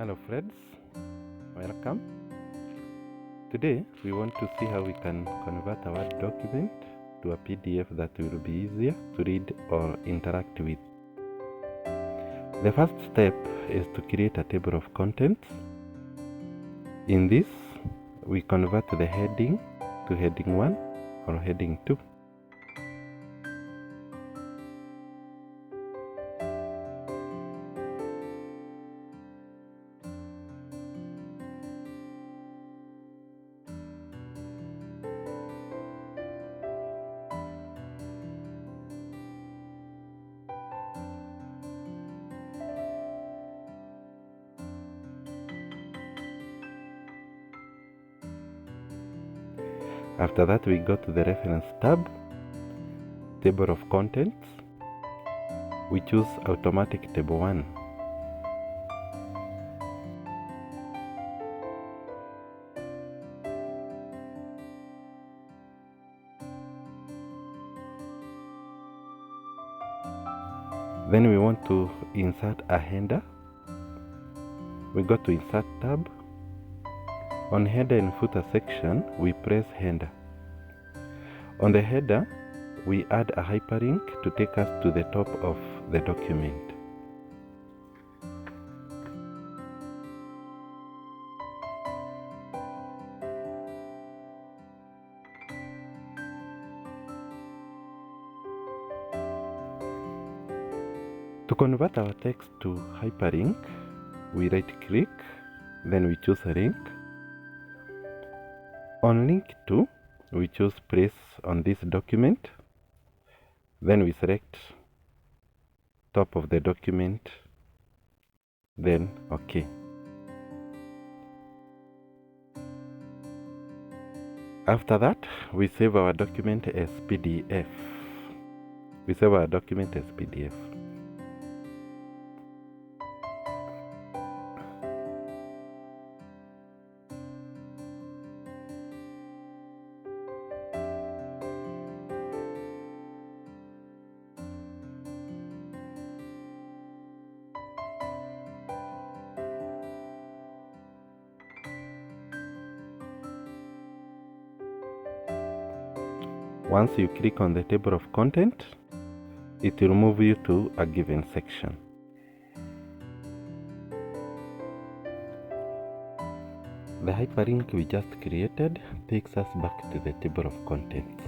Hello friends, welcome. Today we want to see how we can convert a Word document to a PDF that will be easier to read or interact with. The first step is to create a table of contents. In this, we convert the heading to heading 1 or heading 2. After that, we go to the reference tab, table of contents. We choose automatic table 1. Then we want to insert a header. We go to Insert tab. On Header and Footer section, we press Header. On the header, we add a hyperlink to take us to the top of the document. To convert our text to hyperlink, we right-click, then we choose a link. On Link to, we choose Place on this document. Then we select top of the document, then OK. After that, we save our document as PDF. Once you click on the table of content, it will move you to a given section. The hyperlink we just created takes us back to the table of contents.